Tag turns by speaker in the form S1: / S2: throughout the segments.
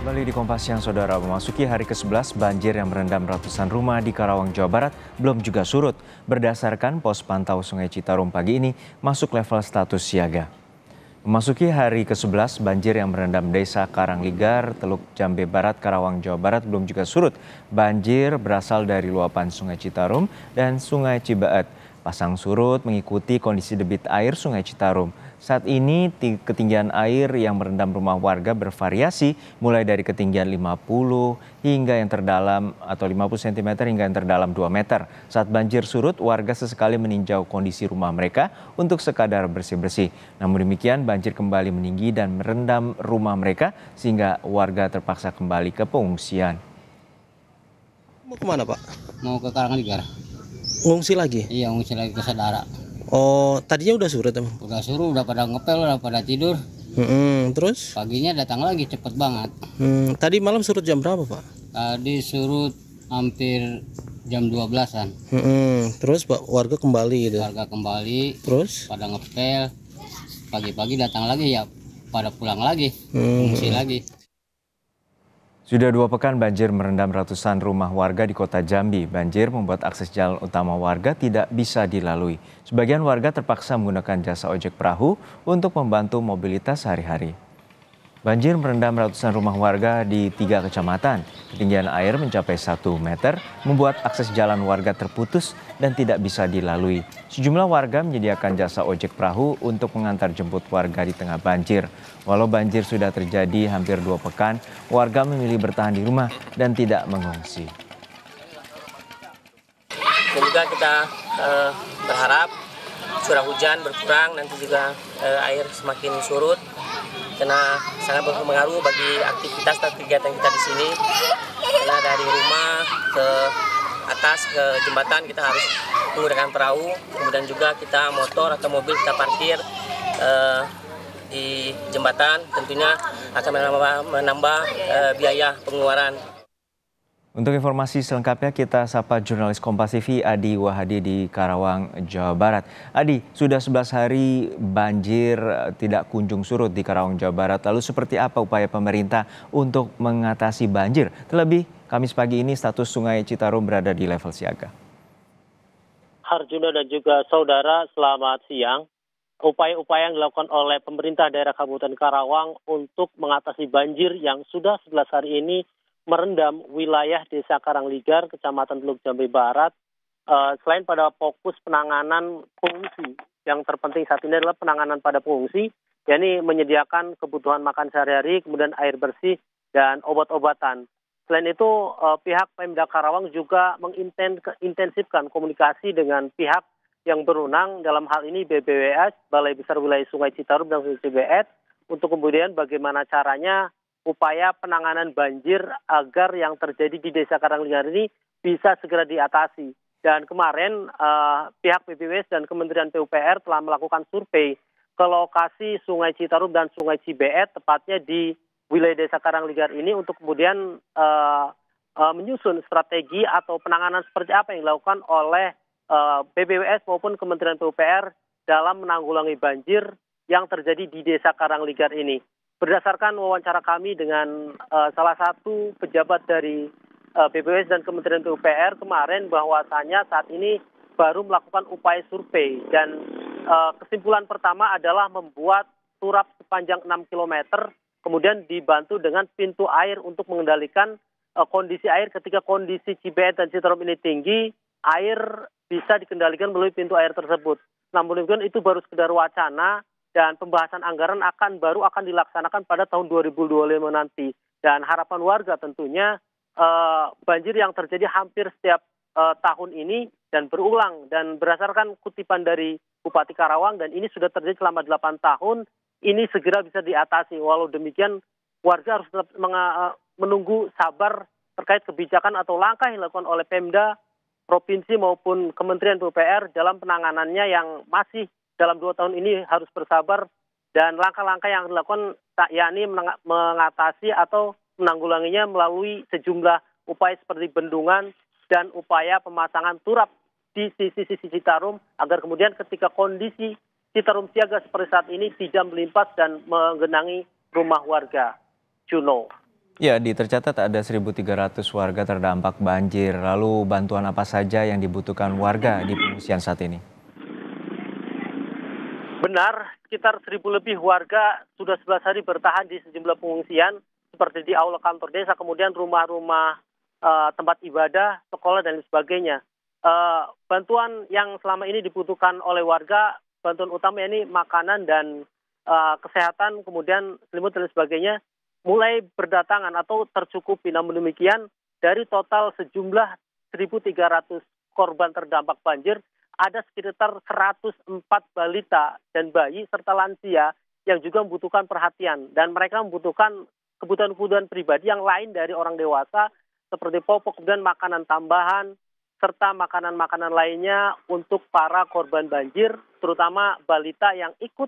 S1: Kembali di Kompas Siang, Saudara, memasuki hari ke-11, banjir yang merendam ratusan rumah di Karawang, Jawa Barat belum juga surut. Berdasarkan pos pantau Sungai Citarum pagi ini masuk level status siaga. Memasuki hari ke-11, banjir yang merendam Desa Karangligar, Teluk Jambe Barat, Karawang, Jawa Barat belum juga surut. Banjir berasal dari luapan Sungai Citarum dan Sungai Cibaet. Pasang surut mengikuti kondisi debit air Sungai Citarum. Saat ini ketinggian air yang merendam rumah warga bervariasi mulai dari ketinggian 50 hingga yang terdalam atau 50 cm hingga yang terdalam 2 meter. Saat banjir surut, warga sesekali meninjau kondisi rumah mereka untuk sekadar bersih-bersih. Namun demikian, banjir kembali meninggi dan merendam rumah mereka sehingga warga terpaksa kembali ke pengungsian.
S2: Mau kemana, Pak?
S3: Mau ke Karangligar.
S2: Ngungsi lagi?
S3: Iya, ngungsi lagi ke saudara.
S2: Oh, tadinya udah surut emang?
S3: Udah suruh, udah pada ngepel, udah pada tidur.
S2: Terus?
S3: Paginya datang lagi cepet banget.
S2: Tadi malam surut jam berapa, Pak?
S3: Tadi surut hampir jam 12-an.
S2: Terus Pak, warga kembali gitu?
S3: Warga kembali,
S2: Terus?
S3: pada ngepel. Pagi-pagi datang lagi ya pada pulang lagi, ngungsi lagi.
S1: Sudah 2 pekan banjir merendam ratusan rumah warga di kota Jambi. Banjir membuat akses jalan utama warga tidak bisa dilalui. Sebagian warga terpaksa menggunakan jasa ojek perahu untuk membantu mobilitas sehari-hari. Banjir merendam ratusan rumah warga di 3 kecamatan. Ketinggian air mencapai 1 meter, membuat akses jalan warga terputus dan tidak bisa dilalui. Sejumlah warga menyediakan jasa ojek perahu untuk mengantar jemput warga di tengah banjir. Walau banjir sudah terjadi hampir 2 pekan, warga memilih bertahan di rumah dan tidak mengungsi.
S4: Dan juga kita berharap curah hujan berkurang, nanti juga air semakin surut. Karena sangat berpengaruh bagi aktivitas dan kegiatan kita di sini. Karena dari rumah ke atas ke jembatan kita harus menggunakan perahu, kemudian juga kita motor atau mobil kita parkir di jembatan, tentunya akan menambah biaya pengeluaran.
S1: Untuk informasi selengkapnya kita sapa jurnalis Kompas TV Adi Wahadi di Karawang, Jawa Barat. Adi, sudah 11 hari banjir tidak kunjung surut di Karawang, Jawa Barat. Lalu seperti apa upaya pemerintah untuk mengatasi banjir? Terlebih, Kamis pagi ini status Sungai Citarum berada di level siaga.
S5: Harjuno dan juga saudara, selamat siang. Upaya-upaya yang dilakukan oleh pemerintah daerah Kabupaten Karawang untuk mengatasi banjir yang sudah 11 hari ini merendam wilayah Desa Karangligar, Kecamatan Teluk Jambe Barat. Selain pada fokus penanganan pengungsi, yang terpenting saat ini adalah penanganan pada pengungsi, yakni menyediakan kebutuhan makan sehari-hari, kemudian air bersih, dan obat-obatan. Selain itu, pihak Pemda Karawang juga mengintensifkan komunikasi dengan pihak yang berwenang, dalam hal ini BBWS, Balai Besar Wilayah Sungai Citarum dan Sungai Cibeet, untuk kemudian bagaimana caranya upaya penanganan banjir agar yang terjadi di Desa Karangligar ini bisa segera diatasi. Dan kemarin pihak BBWS dan Kementerian PUPR telah melakukan survei ke lokasi Sungai Citarum dan Sungai Cibeet, tepatnya di wilayah Desa Karangligar ini, untuk kemudian menyusun strategi atau penanganan seperti apa yang dilakukan oleh BBWS maupun Kementerian PUPR dalam menanggulangi banjir yang terjadi di Desa Karangligar ini. Berdasarkan wawancara kami dengan salah satu pejabat dari BBWS dan Kementerian PUPR kemarin, bahwasanya saat ini baru melakukan upaya survei, dan kesimpulan pertama adalah membuat turap sepanjang 6 km, kemudian dibantu dengan pintu air untuk mengendalikan kondisi air. Ketika kondisi Cibeet dan Citarum ini tinggi, air bisa dikendalikan melalui pintu air tersebut. Namun demikian itu baru sekedar wacana, dan pembahasan anggaran baru akan dilaksanakan pada tahun 2025 nanti. Dan harapan warga tentunya banjir yang terjadi hampir setiap tahun ini dan berulang, dan berdasarkan kutipan dari Bupati Karawang, dan ini sudah terjadi selama 8 tahun, ini segera bisa diatasi. Walau demikian, warga harus tetap menunggu sabar terkait kebijakan atau langkah yang dilakukan oleh Pemda, Provinsi maupun Kementerian PUPR dalam penanganannya yang masih dalam 2 tahun ini harus bersabar, dan langkah-langkah yang dilakukan yakni mengatasi atau menanggulanginya melalui sejumlah upaya seperti bendungan dan upaya pemasangan turap di sisi-sisi Citarum, agar kemudian ketika kondisi Citarum siaga seperti saat ini tidak melimpas dan menggenangi rumah warga. Juno.
S1: Ya, tercatat ada 1.300 warga terdampak banjir. Lalu bantuan apa saja yang dibutuhkan warga di pengungsian saat ini?
S5: Benar, sekitar 1.000 lebih warga sudah 11 hari bertahan di sejumlah pengungsian, seperti di aula kantor desa, kemudian rumah-rumah tempat ibadah, sekolah, dan sebagainya. Bantuan yang selama ini dibutuhkan oleh warga, bantuan utama ini makanan dan kesehatan, kemudian selimut dan sebagainya, mulai berdatangan atau tercukupi. Namun demikian, dari total sejumlah 1.300 korban terdampak banjir, ada sekitar 104 balita dan bayi serta lansia yang juga membutuhkan perhatian. Dan mereka membutuhkan kebutuhan-kebutuhan pribadi yang lain dari orang dewasa, seperti popok, kemudian makanan tambahan, serta makanan-makanan lainnya untuk para korban banjir, terutama balita yang ikut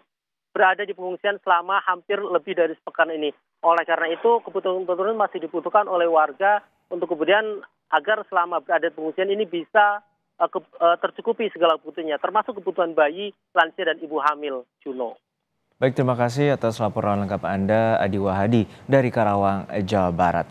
S5: berada di pengungsian selama hampir lebih dari sepekan ini. Oleh karena itu, kebutuhan-kebutuhan masih dibutuhkan oleh warga untuk kemudian agar selama berada di pengungsian ini bisa tercukupi segala kebutuhannya, termasuk kebutuhan bayi, lansia, dan ibu hamil, Juno.
S1: Baik, terima kasih atas laporan lengkap Anda, Adi Wahadi dari Karawang, Jawa Barat.